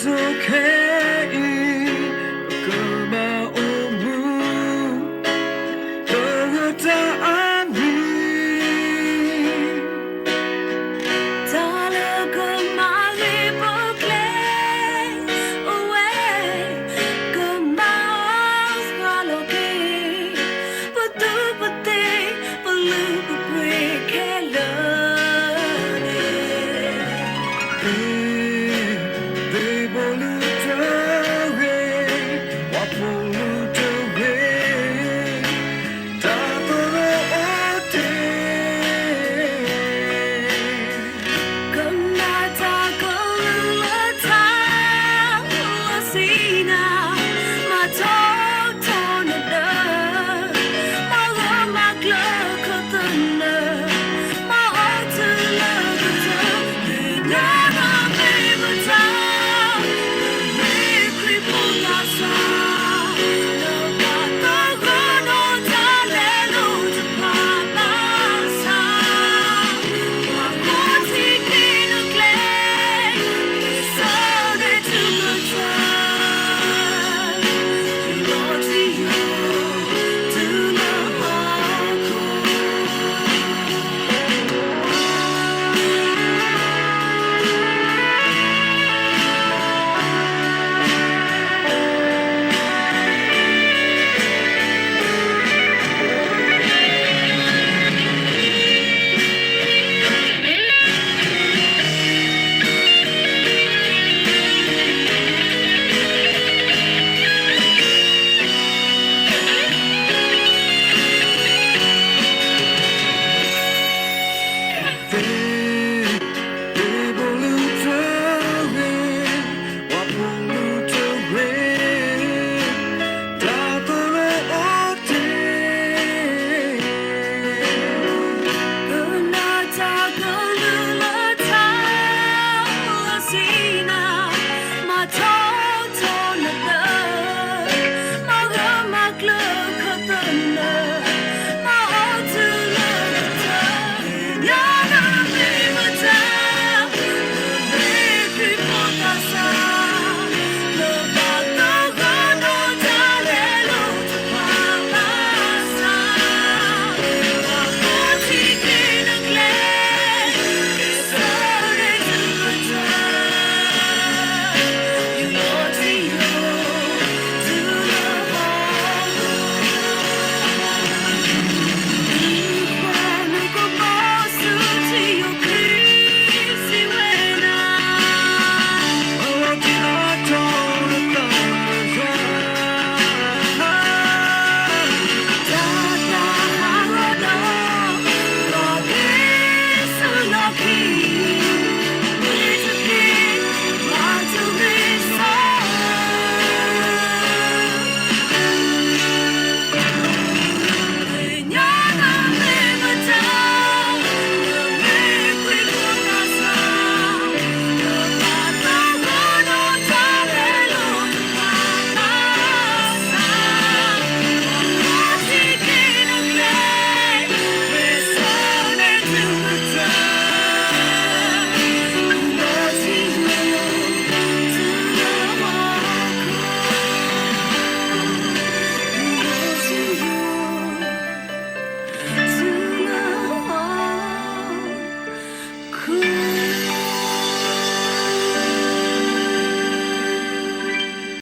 okay. Pagkamaumu Pagkataan Talaga malibugay away Kamaos kaloki Patu-pati Palubabrik hello They pollute away, what pollute away, Taparoote. Kanata kalulata Lasina Matotonada Malamagla-katana Maotulagata Hinana-bibata Mikri-pulasa Napatagono-talelo-tapalasa Makunti-kinuklay Isone-tugata Iloti-yo Tunahako They pollute away, what pollute away, Taparoote. Kanata kalulata Lasina Matotonada Malamagla-katana Maotulagata Hinana-bibata Mikri-pulasa Napatagono-talelo-tapalasa Makunti-kinuklay Isone-tugata Iloti-yo Tunahako Quando composto io crisi wena Alla tirato Tata harono Loki suloki Mitsuki Matsuri-sa Hinana-bibata Mikri-pulasa Napatagono-talelo-tapalasa Makunti-kinuklay Isone-tugata Iloti-yo Tunahako Cool.